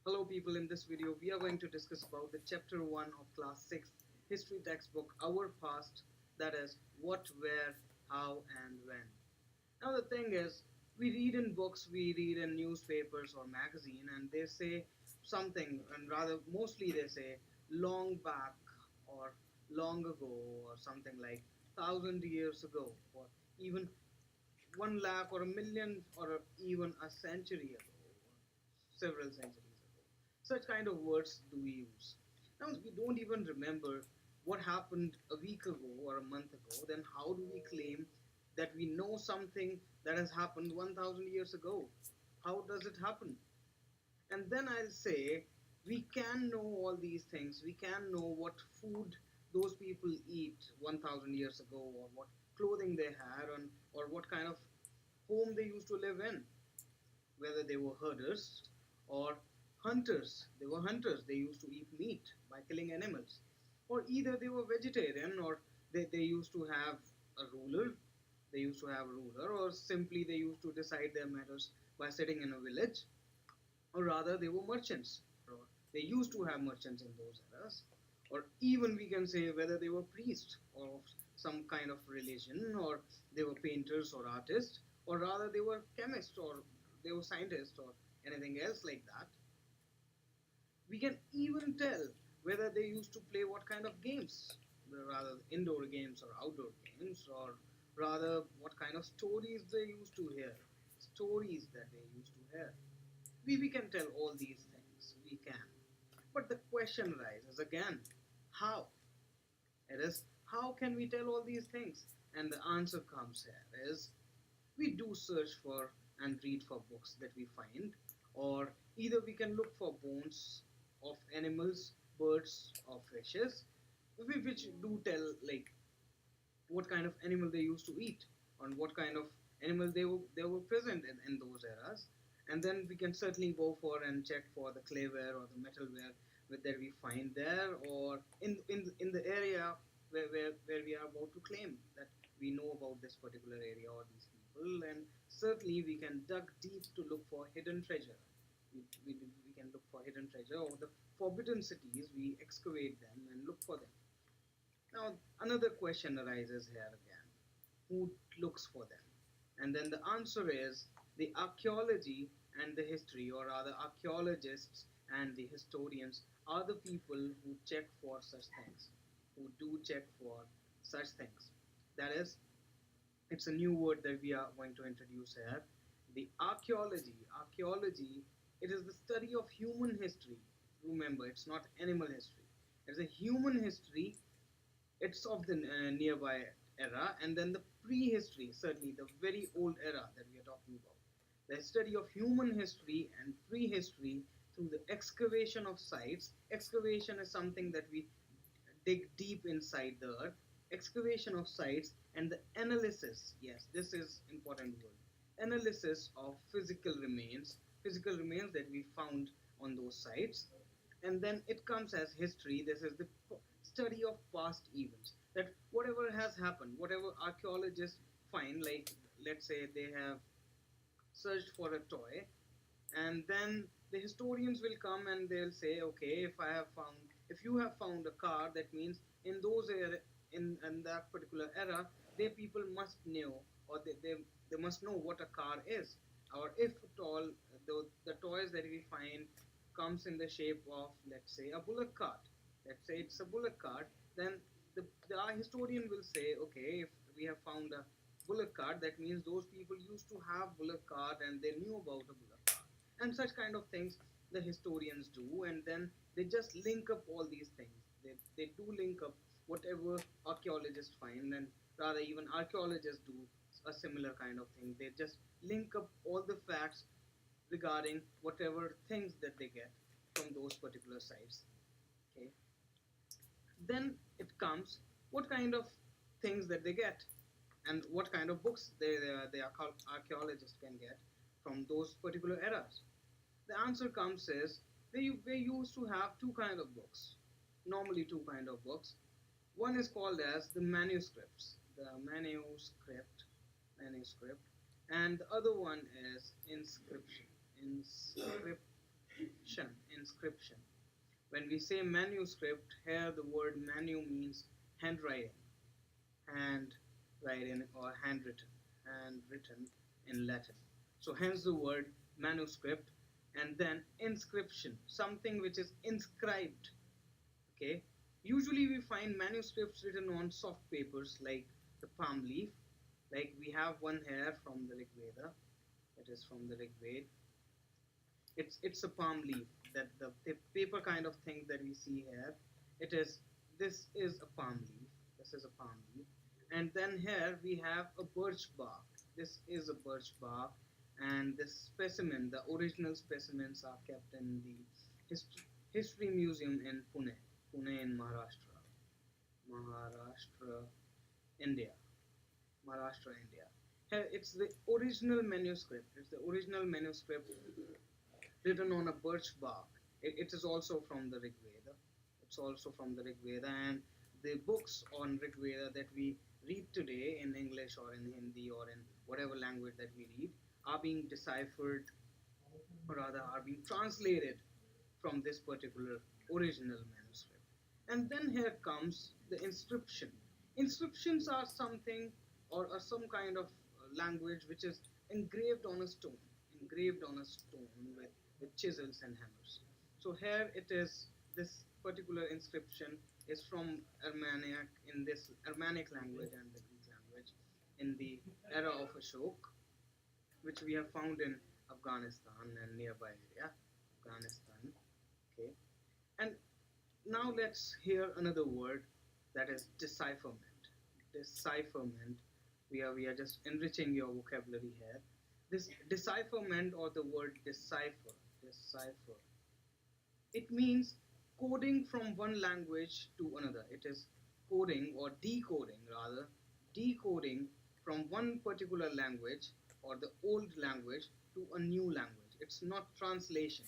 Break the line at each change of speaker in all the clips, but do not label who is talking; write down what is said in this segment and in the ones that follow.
Hello people, in this video we are going to discuss about the chapter 1 of class 6 history textbook Our Past, that is what, where, how and when. Now the thing is, we read in books, we read in newspapers or magazine and they say something, and rather mostly they say long back or long ago or something like 1,000 years ago or even 1 lakh or a million or even a century ago or several centuries ago. Such kind of words do we use. Now, if we don't even remember what happened a week ago or a month ago, then how do we claim that we know something that has happened 1,000 years ago? How does it happen? And then I'll say we can know all these things. We can know what food those people eat 1,000 years ago, or what clothing they had, or what kind of home they used to live in, whether they were herders or hunters. They were hunters. They used to eat meat by killing animals. Or either they were vegetarian, or they used to have a ruler. They used to have a ruler, or simply they used to decide their matters by sitting in a village, or rather they were merchants, or they used to have merchants in those eras, or even we can say whether they were priests or of some kind of religion, or they were painters or artists, or rather they were chemists or they were scientists or anything else like that. We can even tell whether they used to play what kind of games, rather indoor games or outdoor games, or rather what kind of stories they used to hear, stories that they used to hear. We can tell all these things, we can. But the question rises again, how? It is, how can we tell all these things? And the answer comes here is, we do search for and read for books that we find, or either we can look for bones of animals, birds, or fishes, which do tell like what kind of animal they used to eat, and what kind of animal they were present in those eras. And then we can certainly go for and check for the clayware or the metalware that we find there, or in the area where we are about to claim that we know about this particular area or these people. And certainly we can dug deep to look for hidden treasure. We can look for hidden treasure, or the forbidden cities, we excavate them and look for them. Now, another question arises here again, who looks for them? And then the answer is the archaeology and the history, or rather, archaeologists and the historians are the people who check for such things, who do check for such things. That is, it's a new word that we are going to introduce here. The archaeology. Archaeology, it is the study of human history. Remember, it's not animal history. It's a human history. It's of the nearby era, and then the prehistory, certainly the very old era that we are talking about. The study of human history and prehistory through the excavation of sites. Excavation is something that we dig deep inside the earth. Excavation of sites and the analysis. Yes, this is important word. Analysis of physical remains that we found on those sites. And then it comes as history. This is the study of past events, that whatever has happened, whatever archaeologists find, like let's say they have searched for a toy, and then the historians will come and they'll say, okay, if you have found a car, that means in those era, in that particular era, they people must know, or they must know what a car is. Or if at all the toys that we find comes in the shape of, let's say, a bullock cart, let's say it's a bullock cart, then the historian will say, okay, if we have found a bullock cart, that means those people used to have bullock cart and they knew about a bullock cart. And such kind of things the historians do, and then they just link up all these things. They do link up whatever archaeologists find, and rather even archaeologists do a similar kind of thing. They just link up all the facts regarding whatever things that they get from those particular sites. Okay, then it comes what kind of things that they get, and what kind of books the archaeologists can get from those particular eras. The answer comes is they used to have two kind of books, normally two kind of books. One is called as the manuscripts, the manuscript, and the other one is inscription, inscription, inscription. When we say manuscript, here the word manu means handwriting, handwriting or handwritten in Latin. So hence the word manuscript, and then inscription, something which is inscribed. Okay, usually we find manuscripts written on soft papers like the palm leaf, like we have one here from the Rig Veda. It is from the Rig Veda. It's a palm leaf, that the paper kind of thing that we see here. It is This is a palm leaf. This is a palm leaf, and then here we have a birch bark. This is a birch bark, and the specimen, the original specimens, are kept in the history museum in Pune in Maharashtra, India. Maharashtra, India. Here, it's the original manuscript. It's the original manuscript written on a birch bark. It is also from the Rig Veda. It's also from the Rig Veda, and the books on Rig Veda that we read today in English or in Hindi or in whatever language that we read are being deciphered, or rather are being translated from this particular original manuscript. And then here comes the inscription. Inscriptions are something, or are some kind of language which is engraved on a stone with chisels and hammers. So here it is, this particular inscription is from Aramaic, in this Aramaic language and the Greek language, in the era of Ashok, which we have found in Afghanistan and nearby area, Afghanistan. Okay, and now let's hear another word, that is decipherment. Decipherment. We are just enriching your vocabulary here. This decipherment, or the word decipher. It means coding from one language to another. It is coding or decoding, rather, decoding from one particular language or the old language to a new language. It's not translation.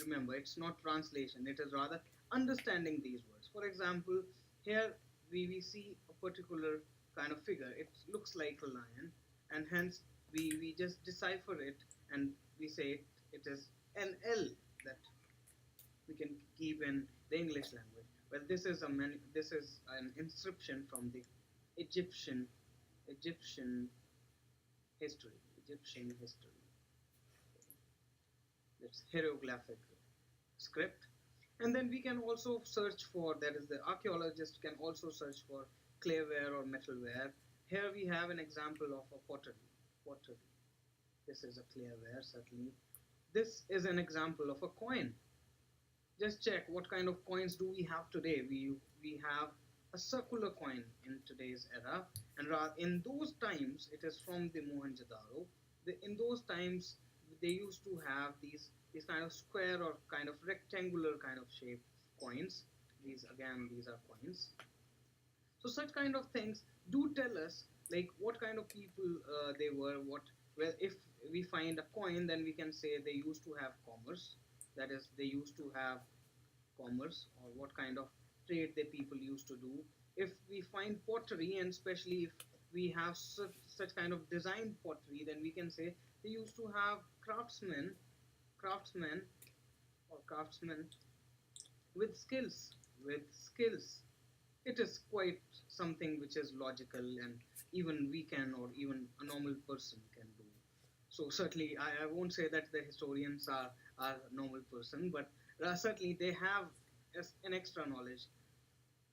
Remember, it's not translation. It is rather understanding these words. For example, here we see a particular kind of figure. It looks like a lion, and hence we just decipher it, and we say it is an L that we can keep in the English language. Well, this is an inscription from the Egyptian Egyptian Egyptian history. It's hieroglyphic script. And then we can also search for, that is, the archaeologist can also search for clayware or metalware. Here we have an example of a pottery. This is a clayware, certainly. This is an example of a coin. Just check what kind of coins do we have today. We have a circular coin in today's era, and in those times, it is from the Mohenjo-daro. In those times, they used to have these kind of square or kind of rectangular kind of shape coins. These are coins. So such kind of things do tell us, like, what kind of people they were. Well, if we find a coin, then we can say they used to have commerce. That is, they used to have commerce, or what kind of trade the people used to do. If we find pottery, and especially if we have such kind of designed pottery, then we can say they used to have craftsmen or craftsmen with skills. It is quite something which is logical, and even we can, or even a normal person can do. So certainly I won't say that the historians are a normal person, but certainly they have an extra knowledge,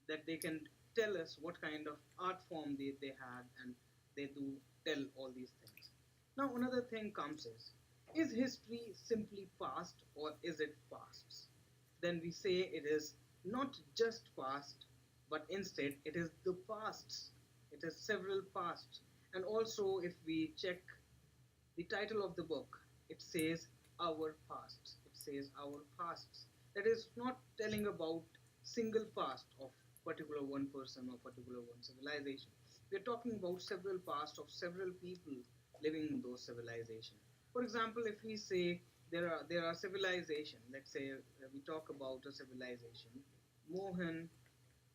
that they can tell us what kind of art form they had, and they do tell all these things. Now another thing comes is history simply past, or is it past? Then we say it is not just past, but instead it is the pasts. It is several pasts. And also, if we check the title of the book, it says our pasts. It says our pasts. That is not telling about single past of particular one person or particular one civilization. We are talking about several pasts of several people living in those civilizations. For example, if we say there are civilization, let's say we talk about a civilization, Mohen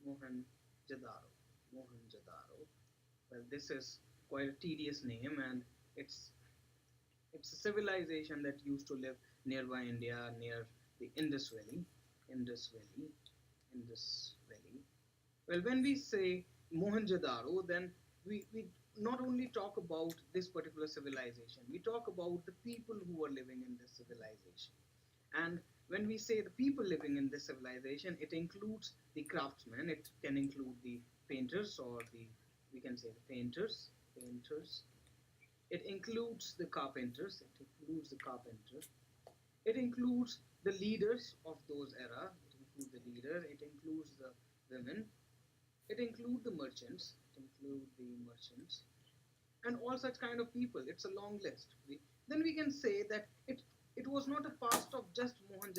Mohenjo-daro. Mohenjo-daro. Well, this is quite a tedious name, and it's it's a civilization that used to live nearby India, near the Indus Valley, Indus Valley, Indus Valley. Well, when we say Mohenjo-daro, then we not only talk about this particular civilization, we talk about the people who were living in this civilization. And when we say the people living in this civilization, it includes the craftsmen, it can include the painters or the, we can say the painters. It includes the carpenters, it includes the carpenter. It includes the leaders of those era, it includes the leader, it includes the women, it includes the merchants, it includes the merchants, and all such kind of people. It's a long list. Then we can say that it was not a past of just Mohenjo.